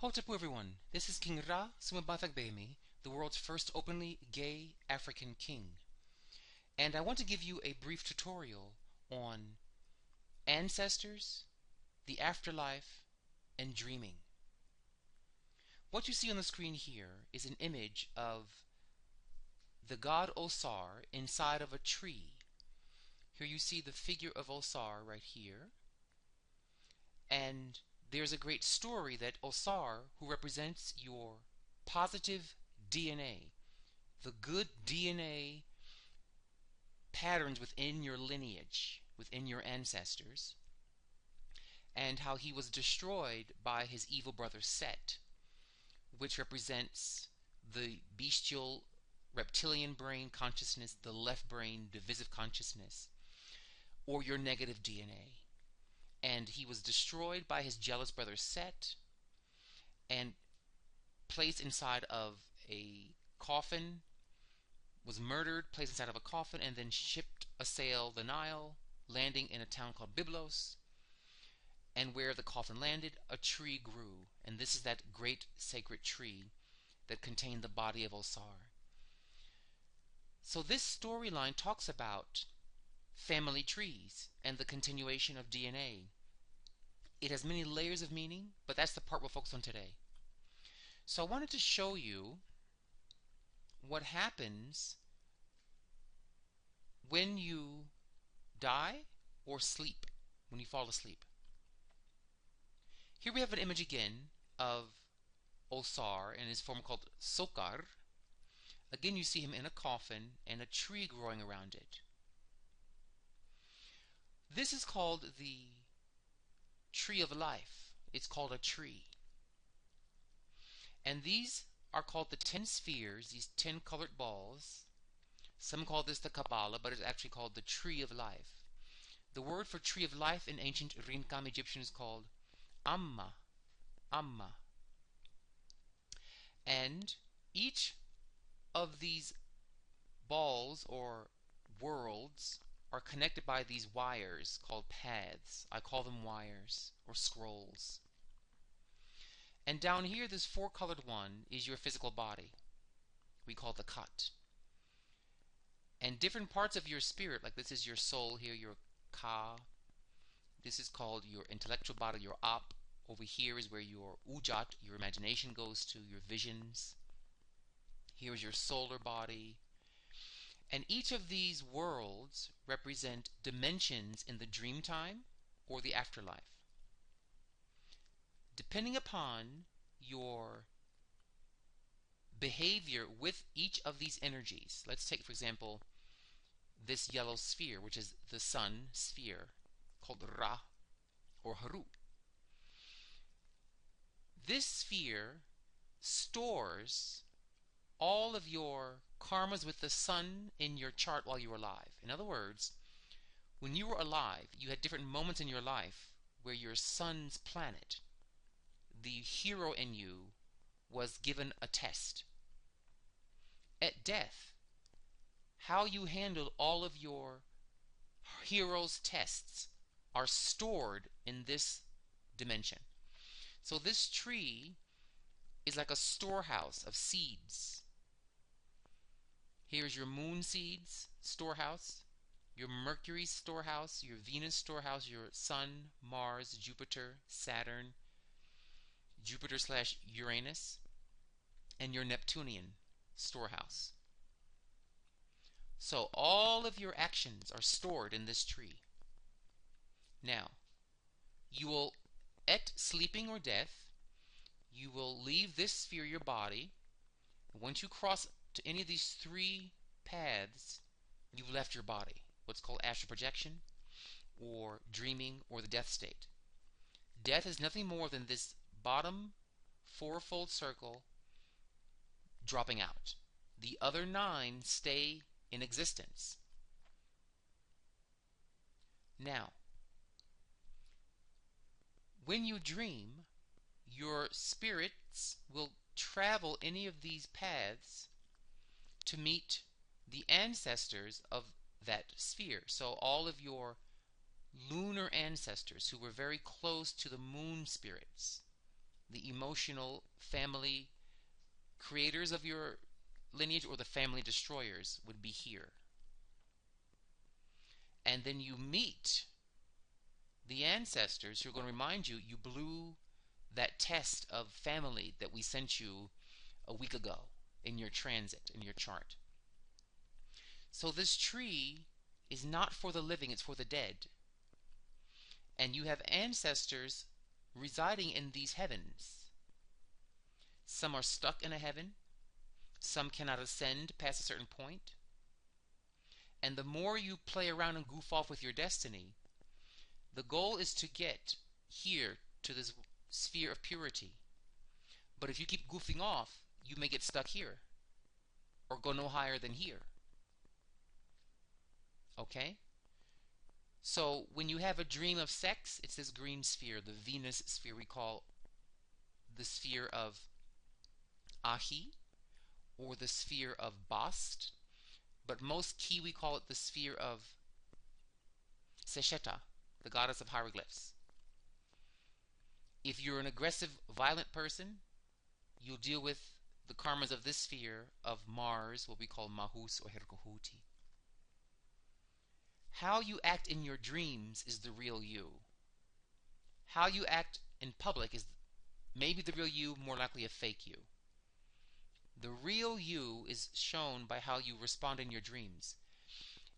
Hotapu everyone, this is King Ra Sumabathagbemi, the world's first openly gay African king. And I want to give you a brief tutorial on ancestors, the afterlife, and dreaming. What you see on the screen here is an image of the god Osar inside of a tree. Here you see the figure of Osar right here. And there's a great story that Osar, who represents your positive DNA, the good DNA patterns within your lineage, within your ancestors, and how he was destroyed by his evil brother Set, which represents the bestial reptilian brain consciousness, the left brain divisive consciousness, or your negative DNA. And he was destroyed by his jealous brother Set and placed inside of a coffin, was murdered, placed inside of a coffin, and then shipped asail the Nile, landing in a town called Byblos. And where the coffin landed, a tree grew. And this is that great sacred tree that contained the body of Osar. So this storyline talks about family trees and the continuation of DNA. It has many layers of meaning, but that's the part we'll focus on today. So I wanted to show you what happens when you die or sleep, when you fall asleep. Here we have an image again of Osar in his form called Sokar. Again, you see him in a coffin and a tree growing around it. This is called the tree of life. It's called a tree. And these are called the 10 spheres, these 10 colored balls. Some call this the Kabbalah, but it's actually called the tree of life. The word for tree of life in ancient Rinkam Egyptian is called Amma. Amma. And each of these balls or worlds are connected by these wires called paths. I call them wires or scrolls. And down here, this 4-colored one is your physical body. We call it the Khat. And different parts of your spirit, like this is your soul here, your Ka. This is called your intellectual body, your Ap. Over here is where your Ujat, your imagination, goes to, your visions. Here is your solar body. And each of these worlds represent dimensions in the dream time or the afterlife. Depending upon your behavior with each of these energies, let's take, for example, this yellow sphere, which is the sun sphere, called Ra or Haru. This sphere stores all of your karmas with the sun in your chart while you were alive. In other words, when you were alive, you had different moments in your life where your sun's planet, the hero in you, was given a test. At death, how you handled all of your hero's tests are stored in this dimension. So this tree is like a storehouse of seeds. Here's your moon seeds storehouse, your Mercury storehouse, your Venus storehouse, your Sun, Mars, Jupiter, Saturn, Jupiter/Uranus, and your Neptunian storehouse. So all of your actions are stored in this tree. Now, you will, at sleeping or death, you will leave this sphere, your body. Once you cross to any of these 3 paths, you've left your body, what's called astral projection, or dreaming, or the death state. Death is nothing more than this bottom 4-fold circle dropping out. The other 9 stay in existence. Now, when you dream, your spirits will travel any of these paths to meet the ancestors of that sphere. So all of your lunar ancestors who were very close to the moon spirits the emotional family creators of your lineage or the family destroyers would be here. And then you meet the ancestors who are going to remind you you blew that test of family that we sent you a week ago in your transit, in your chart. So this tree is not for the living, it's for the dead. And you have ancestors residing in these heavens. Some are stuck in a heaven, some cannot ascend past a certain point. And the more you play around and goof off with your destiny, the goal is to get here to this sphere of purity. But if you keep goofing off, you may get stuck here or go no higher than here. Okay? So when you have a dream of sex, it's this green sphere, the Venus sphere we call the sphere of Ahi or the sphere of Bast. But most Kiwi call it the sphere of Sesheta, the goddess of hieroglyphs. If you're an aggressive, violent person, you'll deal with the karmas of this sphere of Mars, what we call Mahus or Herkohuti. How you act in your dreams is the real you. How you act in public is maybe the real you, more likely a fake you. The real you is shown by how you respond in your dreams.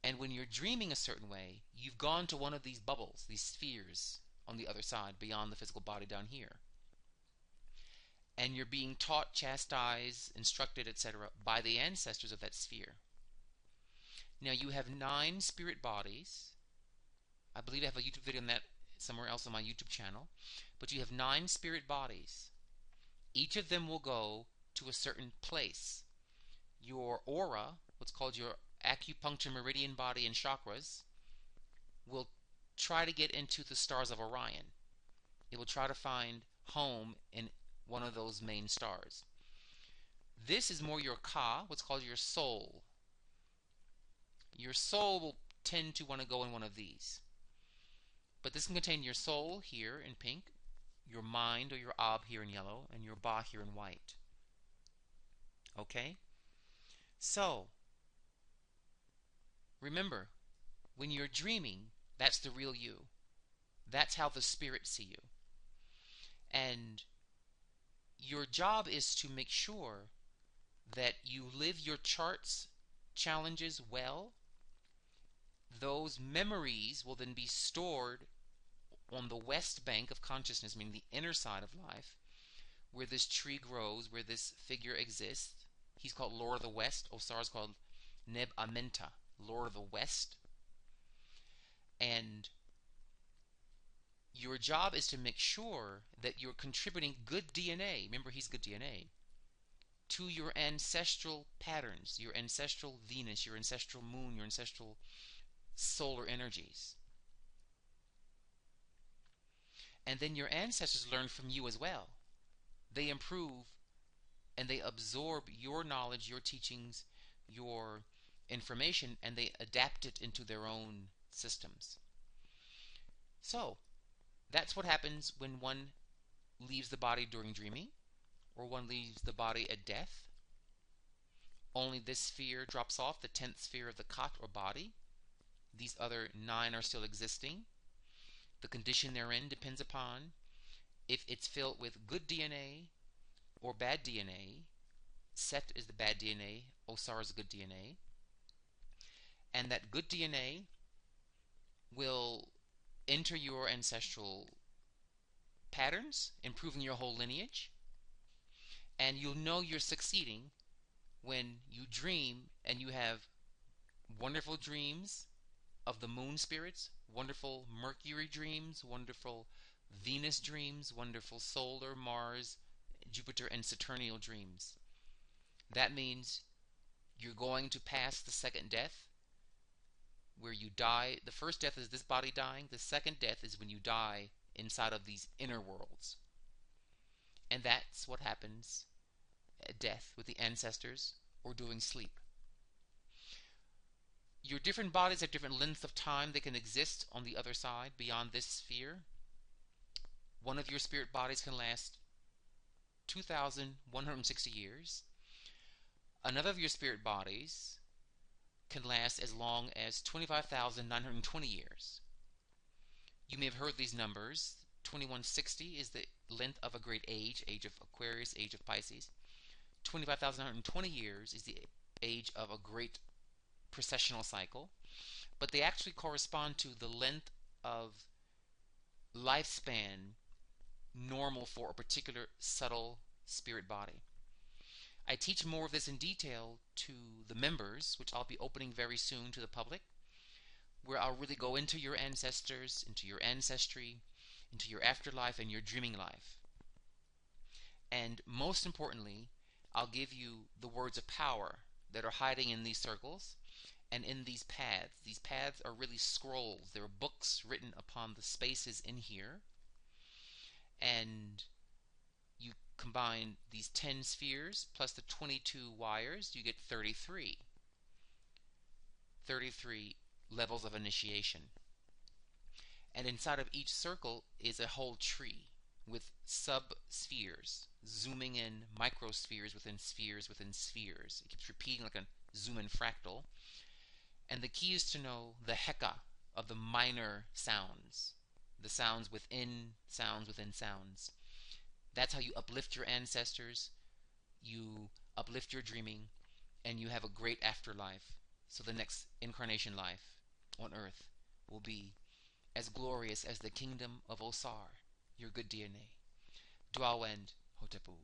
And when you're dreaming a certain way, you've gone to one of these bubbles, these spheres on the other side, beyond the physical body down here. And you're being taught, chastised, instructed, etc. by the ancestors of that sphere. Now you have 9 spirit bodies. I believe I have a YouTube video on that somewhere else on my YouTube channel. But you have 9 spirit bodies. Each of them will go to a certain place. Your aura, what's called your acupuncture meridian body and chakras, will try to get into the stars of Orion. It will try to find home in one of those main stars. This is more your Ka, what's called your soul. Your soul will tend to want to go in one of these. But this can contain your soul here in pink, your mind or your Ab here in yellow, and your Ba here in white. Okay? So, remember, when you're dreaming, that's the real you. That's how the spirits see you. And your job is to make sure that you live your charts challenges well. Those memories will then be stored on the west bank of consciousness, meaning the inner side of life, where this tree grows, where this figure exists. He's called Lord of the West. Osar is called Neb Amenta, Lord of the West. And your job is to make sure that you're contributing good DNA, remember he's good DNA, to your ancestral patterns, your ancestral Venus, your ancestral moon, your ancestral solar energies. And then your ancestors learn from you as well. They improve and they absorb your knowledge, your teachings, your information, and they adapt it into their own systems. So, that's what happens when one leaves the body during dreaming, or one leaves the body at death. Only this sphere drops off, the 10th sphere of the Khat or body. These other 9 are still existing. The condition they're in depends upon if it's filled with good DNA or bad DNA. Set is the bad DNA, Osar is the good DNA. And that good DNA will enter your ancestral patterns, improving your whole lineage. And you'll know you're succeeding when you dream and you have wonderful dreams of the moon spirits, wonderful Mercury dreams, wonderful Venus dreams, wonderful solar, Mars, Jupiter, and Saturnial dreams. That means you're going to pass the second death, where you die. The first death is this body dying. The second death is when you die inside of these inner worlds. And that's what happens at death with the ancestors or during sleep. Your different bodies have different lengths of time they can exist on the other side beyond this sphere. One of your spirit bodies can last 2,160 years. Another of your spirit bodies can last as long as 25,920 years. You may have heard these numbers. 2160 is the length of a great age, age of Aquarius, age of Pisces. 25,920 years is the age of a great precessional cycle, but they actually correspond to the length of lifespan normal for a particular subtle spirit body. I teach more of this in detail to the members, which I'll be opening very soon to the public, where I'll really go into your ancestors, into your ancestry, into your afterlife and your dreaming life. And most importantly, I'll give you the words of power that are hiding in these circles and in these paths. These paths are really scrolls. They're books written upon the spaces in here. And you combine these 10 spheres plus the 22 wires, you get 33. 33 levels of initiation. And inside of each circle is a whole tree with sub-spheres, zooming in microspheres within spheres within spheres. It keeps repeating like a zoom-in fractal. And the key is to know the heka of the minor sounds, the sounds within sounds within sounds. That's how you uplift your ancestors, you uplift your dreaming, and you have a great afterlife. So the next incarnation life on earth will be as glorious as the kingdom of Osar, your good DNA. Dwawend Hotepu.